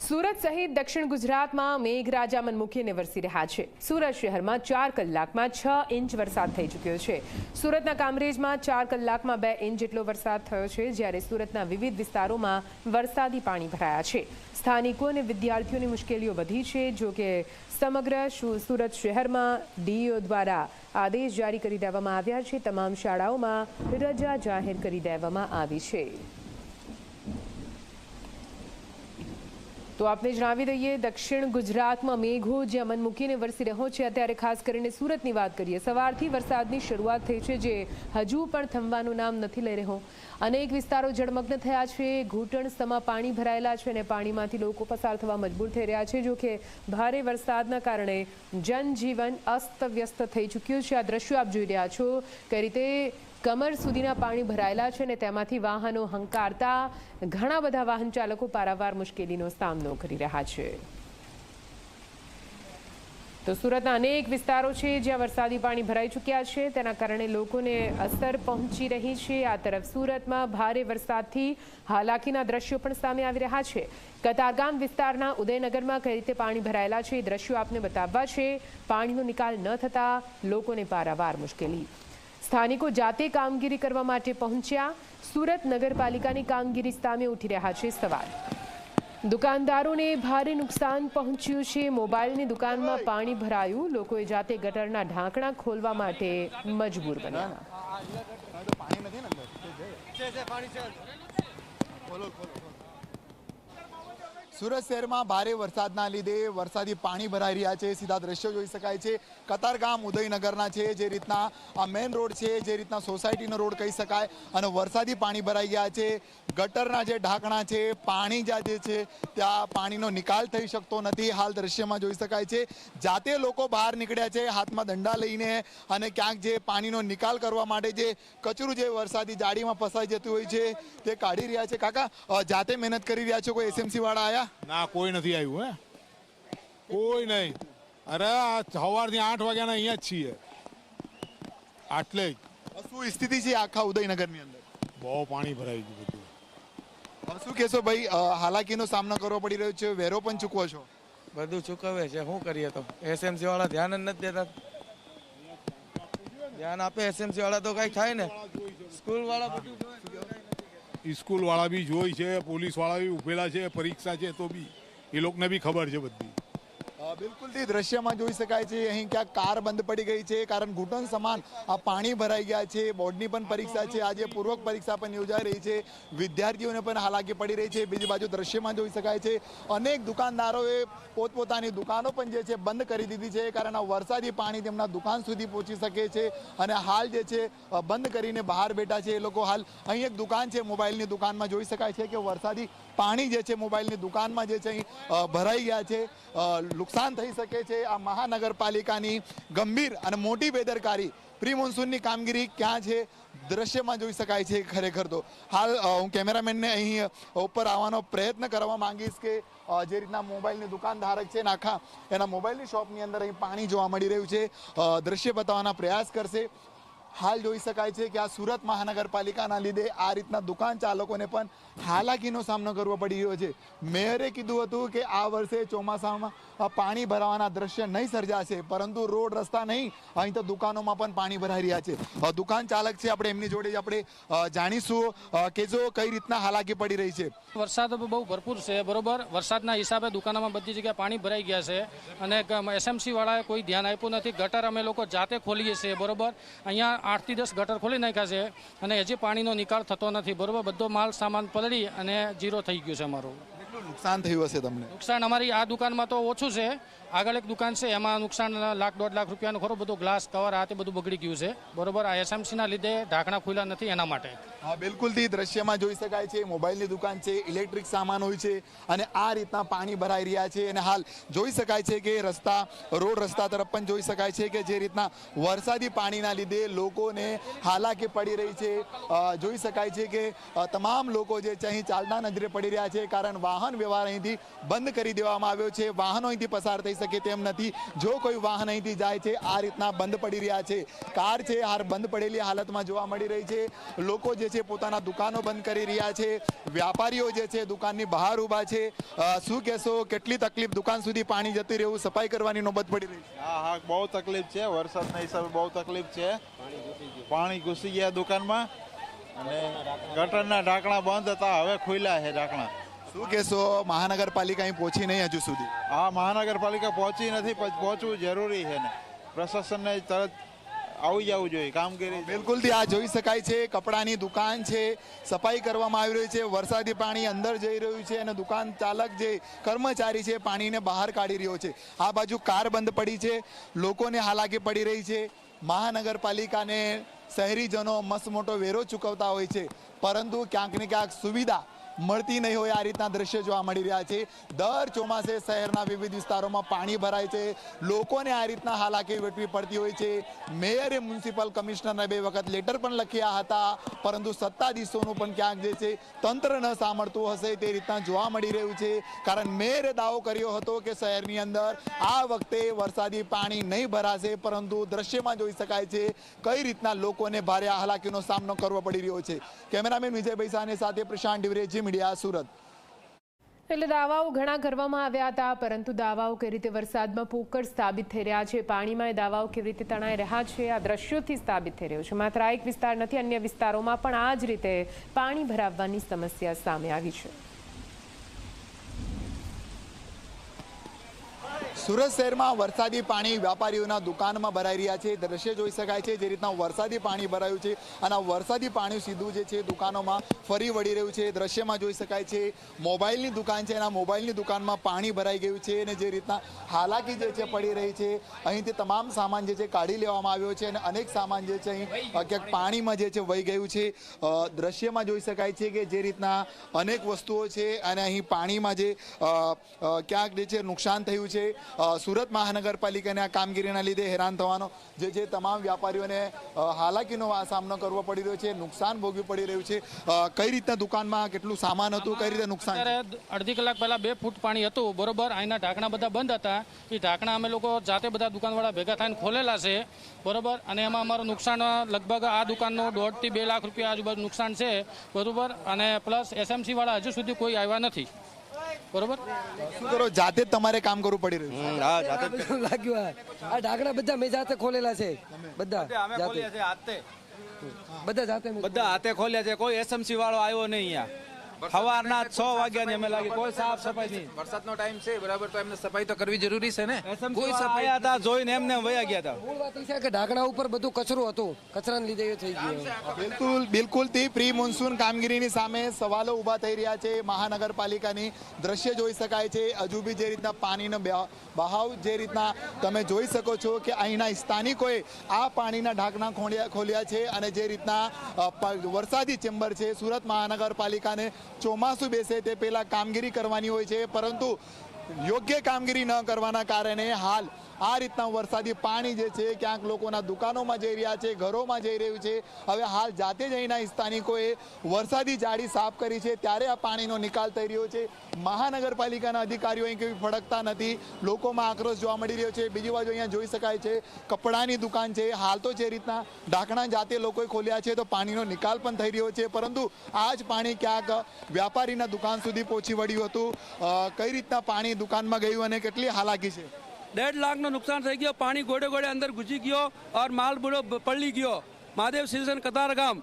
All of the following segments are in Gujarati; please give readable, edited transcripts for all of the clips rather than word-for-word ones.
સુરત સહિત દક્ષિણ ગુજરાતમાં મેઘરાજા મનમુકીને વરસી રહ્યા છે। સુરત શહેરમાં 4 કલાકમાં 6 ઇંચ વરસાદ થઈ ચૂક્યો છે। સુરતના કામરેજમાં 4 કલાકમાં 2 ઇંચ જેટલો વરસાદ થયો છે, જ્યારે સુરતના વિવિધ વિસ્તારોમાં વરસાદી પાણી ભરાયા છે। સ્થાનિકો અને વિદ્યાર્થીઓની મુશ્કેલીઓ વધી છે। જો કે સમગ્ર સુરત શહેરમાં ડીઈઓ દ્વારા આદેશ જારી કરી દેવામાં આવ્યા છે। તમામ શાળાઓમાં રજા જાહેર કરી દેવામાં આવી છે। તો આપને જણાવી દઈએ, દક્ષિણ ગુજરાતમાં મેઘો જ્યાં મન મૂકીને વરસી રહ્યો છે, અત્યારે ખાસ કરીને સુરતની વાત કરીએ। સવારથી વરસાદની શરૂઆત થઈ છે, જે હજુ પણ થમવાનું નામ નથી લઈ રહ્યો। અનેક વિસ્તારો જળમગ્ન થયા છે, ઘૂંટણસમાં પાણી ભરાયેલા છે અને પાણીમાંથી લોકો પસાર થવા મજબૂર થઈ રહ્યા છે। જો કે ભારે વરસાદના કારણે જનજીવન અસ્તવ્યસ્ત થઈ ચૂક્યું છે। આ દ્રશ્યો આપ જોઈ રહ્યા છો કઈ રીતે કમર સુધીના પાણી ભરાયેલા છે અને તેમાંથી વાહનો હંકારતા ઘણા બધા વાહન ચાલકો પારાવાર મુશ્કેલીનો સામનો કરી રહ્યા છે। તો સુરતના અનેક વિસ્તારો છે જ્યાં વરસાદી પાણી ભરાઈ ચૂક્યા છે, તેના કારણે લોકોને અસર પહોંચી રહી છે। આ તરફ સુરતમાં ભારે વરસાદથી હાલાકીના દ્રશ્યો પણ સામે આવી રહ્યા છે। કતારગામ વિસ્તારના ઉદયનગરમાં કઈ રીતે પાણી ભરાયેલા છે એ દ્રશ્યો આપને બતાવવા છે। પાણીનો નિકાલ ન થતા લોકોને પારાવાર મુશ્કેલી। સ્થાનિકો જાતે કામગીરી કરવા માટે પહોંચ્યા। સુરત નગરપાલિકાની કામગીરી સામે ઉઠી રહ્યા છે સવાલ। દુકાનદારોને ભારે નુકસાન પહોંચ્યું છે। મોબાઈલની દુકાનમાં પાણી ભરાયું, લોકોએ જાતે ગટરના ઢાંકણા ખોલવા માટે મજબૂર બન્યા। સુરત શહેરમાં ભારે વરસાદના લીધે વરસાદી પાણી ભરાઈ રહ્યા છે। સીધા દ્રશ્યો જોઈ શકાય છે। કતારગામ ઉદયનગરના છે, જે રીતના આ મેઇન રોડ છે, જે રીતના સોસાયટીનો રોડ કહી શકાય, અને વરસાદી પાણી ભરાઈ ગયા છે। ગટરના જે ઢાંકણા છે, પાણી જ્યાં જે છે ત્યાં પાણીનો નિકાલ થઈ શકતો નથી। હાલ દ્રશ્યમાં જોઈ શકાય છે, જાતે લોકો બહાર નીકળ્યા છે હાથમાં દંડા લઈને, અને ક્યાંક જે પાણીનો નિકાલ કરવા માટે જે કચરું જે વરસાદી જાળીમાં ફસાઈ જતું હોય છે તે કાઢી રહ્યા છે। કાકા, જાતે મહેનત કરી રહ્યા છો? કોઈ એસએમસી વાળા આયા? ના, કોઈ નથી આવ્યું। કોઈ નહીં। અરે સવારથી 8 વાગ્યાના અહીંયા જ છીએ। આટલે શું સ્થિતિ છે આખા ઉદયનગરની અંદર? બહુ પાણી ભરાઈ ગયું બધું। શું કહેશો ભાઈ, હાલાકીનો સામનો કરવો પડી રહ્યો છે, વેરો પણ ચૂકવો છો? બધું ચૂકવે છે, શું કરીએ? તો એસએમસી વાળા ધ્યાન જ નથી દેતા। ધ્યાન આપે એસએમસી વાળા તો કઈ થાય ને। સ્કૂલ વાળા બધું સ્કૂલ વાળા બી જોઈ છે, પોલીસ વાળા બી ઉભેલા છે, પરીક્ષા છે તો બી એ લોકોને બી ખબર છે બધી। બિલકુલથી દ્રશ્યમાં જોઈ શકાય છે, અહીં ક્યાંક કાર બંધ પડી ગઈ છે, કારણ ઘૂંટણ સમાન આ પાણી ભરાઈ ગયા છે। બોર્ડની પણ પરીક્ષા છે, આજે પૂર્વક પરીક્ષા પણ યોજાઈ રહી છે, વિદ્યાર્થીઓને પણ હાલાકી પડી રહી છે। બીજી બાજુ દ્રશ્યમાં જોઈ શકાય છે, અનેક દુકાનદારોએ પોતપોતાની દુકાનો પણ જે છે બંધ કરી દીધી છે, કારણ આ વરસાદી પાણી તેમના દુકાન સુધી પહોંચી શકે છે, અને હાલ જે છે બંધ કરીને બહાર બેઠા છે એ લોકો। હાલ અહીં એક દુકાન છે, મોબાઈલની દુકાનમાં જોઈ શકાય છે કે વરસાદી પાણી જે છે મોબાઈલની દુકાનમાં જે છે અહીં ભરાઈ ગયા છે। નુકસાન થઈ શકે છે। આ મહાનગરપાલિકાની ગંભીર અને મોટી બેદરકારી, પ્રી મોન્સૂનની કામગીરી ક્યાં છે દ્રશ્યમાં જોઈ શકાય છે ખરેખર તો। હાલ હું કેમેરામેનને અહીં ઉપર આવવાનો પ્રયત્ન કરવા માંગીશ કે જે રીતના મોબાઈલની દુકાન ધારક છે, આખા એના મોબાઈલની શોપની અંદર અહીં પાણી જોવા મળી રહ્યું છે, દ્રશ્ય બતાવવાના પ્રયાસ કરશે। હાલ જોઈ શકાય છે કે આ સુરત મહાનગરપાલિકાના લીધે આ રીતના દુકાન ચાલકોને પણ હાલાકીનો સામનો કરવો પડી રહ્યો છે। મેયરે કીધું હતું કે આ વર્ષે ચોમાસામાં પાણી ભરાવાના દ્રશ્ય નહીં સર્જાશે, પરંતુ રોડ રસ્તા નહીં, અહીં તો દુકાનોમાં પણ પાણી ભરાઈ રહ્યા છે। દુકાન ચાલક છે, આપણે એમની જોડે જ આપણે જાણીશું કે જો કઈ રીતના હાલાકી પડી રહી છે। વરસાદ બહુ ભરપૂર છે, બરોબર। વરસાદના હિસાબે દુકાનોમાં બધી જગ્યાએ પાણી ભરાઈ ગયા છે, અને એસએમસી વાળાએ કોઈ ધ્યાન આપ્યું નથી। ગટર અમે લોકો જાતે ખોલીએ છીએ, બરોબર। અહીંયા 8 થી 10 ગટર ખોલી નાખ્યા છે, અને હજી પાણીનો નિકાલ થતો નથી, બરોબર। બધો માલ સામાન પલળી અને જીરો થઈ ગયું છે અમારું। કેટલું નુકસાન થયું હશે તમને? નુકસાન અમારી આ દુકાનમાં તો ઓછું છે, આગળ એક દુકાન છે એમાં નુકસાન 1 લાખ 1.5 લાખ રૂપિયાનું ખરો બધું ગ્લાસ કવર આ તે બધું બગડી ગયું છે, બરોબર। આ એસએમસીના લીધે ઢાંકણા ખુલ્લા નથી એના માટે। હા, બિલકુલથી દ્રશ્યમાં જોઈ શકાય છે, મોબાઈલની દુકાન છે, ઇલેક્ટ્રિક સામાન હોય છે, અને આ રીતના પાણી ભરાઈ રહ્યા છે। અને હાલ જોઈ શકાય છે કે રોડ રસ્તા તરફ પણ જોઈ શકાય છે કે જે રીતના વરસાદી પાણીના લીધે લોકોને હાલાકી પડી રહી છે। જોઈ શકાય છે કે તમામ લોકો જે છે અહીં ચાલતા નજરે પડી રહ્યા છે, કારણ વાહન વ્યવહાર અહીંથી બંધ કરી દેવામાં આવ્યો છે। વાહનો અહીંથી પસાર થઈ શકે તેમ નથી। જો કોઈ વાહન અહીંથી જાય છે આ રીતના બંધ પડી રહ્યા છે। કાર છે હાર બંધ પડેલી હાલતમાં જોવા મળી રહી છે। લોકો જે છે પોતાના દુકાનો બંધ કરી રહ્યા છે, વ્યાપારીઓ જે છે દુકાનની બહાર ઊભા છે. શું કહેશો, કેટલી તકલીફ, દુકાન સુધી પાણી જતું રહેવું, સફાઈ કરવાની નોબત પડી રહી છે? હા, બહુ તકલીફ છે. વરસાદના હિસાબે બહુ તકલીફ છે. પાણી ઘૂસી ગયા દુકાનમાં અને ગટરના ઢાંકણા બંધ હતા, હવે ખુલ્યા છે ઢાંકણા. શું કહેશો, મહાનગરપાલિકા અહીં પહોંચી નહીં હજુ સુધી? હા, મહાનગરપાલિકા પહોંચી નથી, પહોંચવું જરૂરી છે ને પ્રશાસનને તરત આવી જવું જોઈએ કામગીરી. બિલકુલથી આ જોઈ શકાય છે, કપડાની દુકાન છે, સફાઈ કરવામાં આવી રહી છે, વરસાદી પાણી અંદર જઈ રહ્યું છે અને દુકાન ચાલક જે કર્મચારી છે પાણીને બહાર કાઢી રહ્યો છે. આ બાજુ કાર બંધ પડી છે, લોકોને હાલાકી પડી રહી છે. મહાનગરપાલિકાને શહેરીજનો મસ્ત મોટો વેરો ચૂકવતા હોય છે, પરંતુ ક્યાંક ને ક્યાંક સુવિધા મળતી નહીં હોય આ રીતના દ્રશ્ય જોવા મળી રહ્યા છે. દર ચોમાસે શહેરના વિવિધ વિસ્તારોમાં પાણી ભરાય છે, લોકોને આ રીતના હાલાકી વેઠવી પડતી હોય છે. મેયરે મ્યુનિસિપલ કમિશનરને 2 વખત લેટર પણ લખ્યા હતા, પરંતુ સત્તાધીશોનું પણ ક્યાંક જે છે તંત્ર ન સાંભળતું હશે તે રીતના જોવા મળી રહ્યું છે. કારણ મેયરે દાવો કર્યો હતો કે શહેરની અંદર આ વખતે વરસાદી પાણી નહીં ભરાશે, પરંતુ દ્રશ્યમાં જોઈ શકાય છે કઈ રીતના લોકોને ભારે હાલાકીનો સામનો કરવો પડી રહ્યો છે. કેમેરામેન વિજય ભૈસાની સાથે પ્રશાંત ડિવરે, મીડિયા, સુરત. એટલે દાવાઓ ઘણા કરવામાં આવ્યા હતા, પરંતુ દાવાઓ કઈ રીતે વરસાદમાં પોકળ સાબિત થઈ રહ્યા છે, પાણીમાં એ દાવાઓ કેવી રીતે તણાઈ રહ્યા છે, આ દ્રશ્યોથી સાબિત થઈ રહ્યું છે. માત્ર આ એક વિસ્તાર નથી, અન્ય વિસ્તારોમાં પણ આ જ રીતે પાણી ભરાવવાની સમસ્યા સામે આવી છે. સુરત શહેરમાં વરસાદી પાણી વ્યાપારીઓના દુકાનમાં ભરાઈ રહ્યા છે. દ્રશ્ય જોઈ શકાય છે જે રીતના વરસાદી પાણી ભરાયું છે અને આ વરસાદી પાણી સીધું જે છે દુકાનોમાં ફરી વળી રહ્યું છે. દ્રશ્યમાં જોઈ શકાય છે મોબાઈલની દુકાન છે, એના મોબાઈલની દુકાનમાં પાણી ભરાઈ ગયું છે અને જે રીતના હાલાકી જે છે પડી રહી છે. અહીંથી તમામ સામાન જે છે કાઢી લેવામાં આવ્યો છે અને અનેક સામાન જે છે અહીં ક્યાંક પાણીમાં જે છે વહી ગયું છે. દ્રશ્યમાં જોઈ શકાય છે કે જે રીતના અનેક વસ્તુઓ છે અને અહીં પાણીમાં જે ક્યાંક જે છે નુકસાન થયું છે. સુરત મહાનગરપાલિકાને આ કામગીરીના લીધે હેરાન થવાનો જે છે તમામ વ્યાપારીઓને હાલાકીનો સામનો કરવો પડી રહ્યો છે, નુકસાન ભોગવવું પડી રહ્યું છે. કઈ રીતના દુકાનમાં કેટલું સામાન હતું, કઈ રીતે નુકસાન? અડધી કલાક પહેલા 2 ફૂટ પાણી હતું, બરોબર. અહીંના ઢાંકણા બધા બંધ હતા, એ ઢાંકણા અમે લોકો જાતે બધા દુકાનવાળા ભેગા થઈને ખોલેલા છે, બરોબર. અને એમાં અમારું નુકસાન લગભગ આ દુકાનનું 1.5 થી 2 લાખ રૂપિયા આજુબાજુ નુકસાન છે, બરોબર. અને પ્લસ એસએમસી વાળા હજુ સુધી કોઈ આવ્યા નથી, બરોબર. શું કરો, જાતે જ તમારે કામ કરવું પડી રહ્યું છે? હા, જાતે લાગ્યું. આ ઢાંકણા બધા મેં જાતે ખોલેલા છે, બધા હાથે ખોલ્યા છે. કોઈ એસએમસી વાળો આવ્યો નહીં. અહીંયા સવારના 6 વાગ્યાની અમે લાગી, કોઈ સાફ સફાઈ નહીં. વરસાદનો ટાઈમ છે, બરાબર, તો એમને સફાઈ તો કરવી જરૂરી છે ને. કોઈ સફાઈ આયા હતા, જોઈને એમને વયા ગયા હતા. મૂળ વાત એ છે કે ઢાંકણા ઉપર બધું કચરું હતું, કચરાને લીધે એ થઈ ગયું. બિલકુલથી પ્રી મોન્સૂન કામગીરીની સામે સવાલો ઊભા થઈ રહ્યા છે. મહાનગરપાલિકાની દ્રશ્ય જોઈ શકાય છે, હજુ બી જે રીતના પાણીનો બહાવ જે રીતના તમે જોઈ શકો છો કે અહીંના સ્થાનિકોએ આ પાણીના ઢાંકણા ખોલ્યા છે અને જે રીતના વરસાદી ચેમ્બર છે, સુરત મહાનગરપાલિકાને ચોમાસું બેસે તે પહેલા કામગીરી કરવાની હોય છે, પરંતુ યોગ્ય કામગીરી ન કરવાના કારણે હાલ આ રીતના વરસાદી પાણી જે છે ક્યાંક લોકોના દુકાનોમાં જઈ રહ્યા છે, ઘરોમાં જઈ રહ્યું છે. હવે હાલ જાતે જ અહીંના સ્થાનિકોએ વરસાદી જાળી સાફ કરી છે, ત્યારે આ પાણીનો નિકાલ થઈ રહ્યો છે. મહાનગરપાલિકાના અધિકારીઓ અહીં કોઈ ફડકતા નથી, લોકોમાં આક્રોશ જોવા મળી રહ્યો છે. બીજી બાજુ અહીંયા જોઈ શકાય છે કપડાની દુકાન છે, હાલ તો જે રીતના ઢાંકણા જાતે લોકોએ ખોલ્યા છે તો પાણીનો નિકાલ પણ થઈ રહ્યો છે, પરંતુ આ જ પાણી ક્યાંક વ્યાપારીના દુકાન સુધી પહોંચી વળ્યું હતું. કઈ રીતના પાણી દુકાનમાં ગયું અને કેટલી હાલાકી છે? 1.5 લાખનું નુકસાન થઈ ગયો. પાણી ગોડે ગોડે અંદર ઘૂસી ગયો और માલ બુડો પડી ગયો. મહાદેવ સિઝન કતારગામ,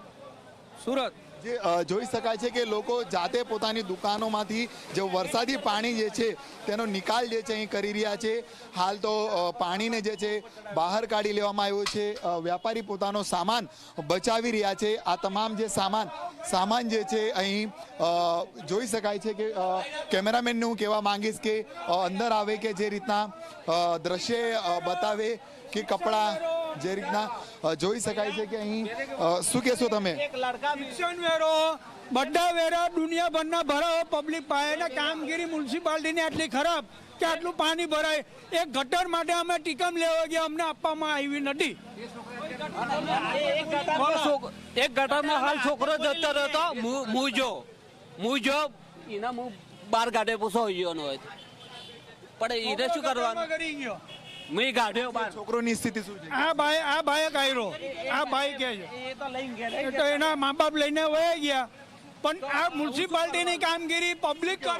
સુરત. જે જોઈ શકાય છે કે લોકો જાતે પોતાની દુકાનોમાંથી જે વરસાદી પાણી જે છે તેનો નિકાલ જે છે અહીં કરી રહ્યા છે. હાલ તો પાણીને જે છે બહાર કાઢી લેવામાં આવ્યો છે. વ્યાપારી પોતાનો સામાન બચાવી રહ્યા છે. આ તમામ જે સામાન જે છે અહીં જોઈ શકાય છે કે કેમેરામેનને હું કહેવા માંગીશ કે અંદર આવે કે જે રીતના દ્રશ્ય બતાવે કે કપડાં જે રીતના જોઈ શકાય છે કે અહીં શું કહેશો તમે? વેરો બધા વેરા દુનિયાભરના ભરાવો પબ્લિક પાસે. કામગીરી મ્યુનિસિપાલિટીની આટલી ખરાબ કે આટલું પાણી ભરાય. એક ગટર માટે અમે ટીકમ લેવા ગયા, અમને આપવામાં આવી નથી. એક ગટરમાં હાલ છોકરો જતો રહ્યો, મૂજો એના બાર ગાડે પૂછો ગયો હોય, પણ એને શું કરવાનું? મેં કાઢ્યો બાર છોકરોની સ્થિતિ શું છે? આ ભાઈ કાયરો આ ભાઈ કે છે તો એના મા બાપ લઈને વહી ગયા, પણ આ મ્યુનિસિપાલિટીની કામગીરી પબ્લિક કરે.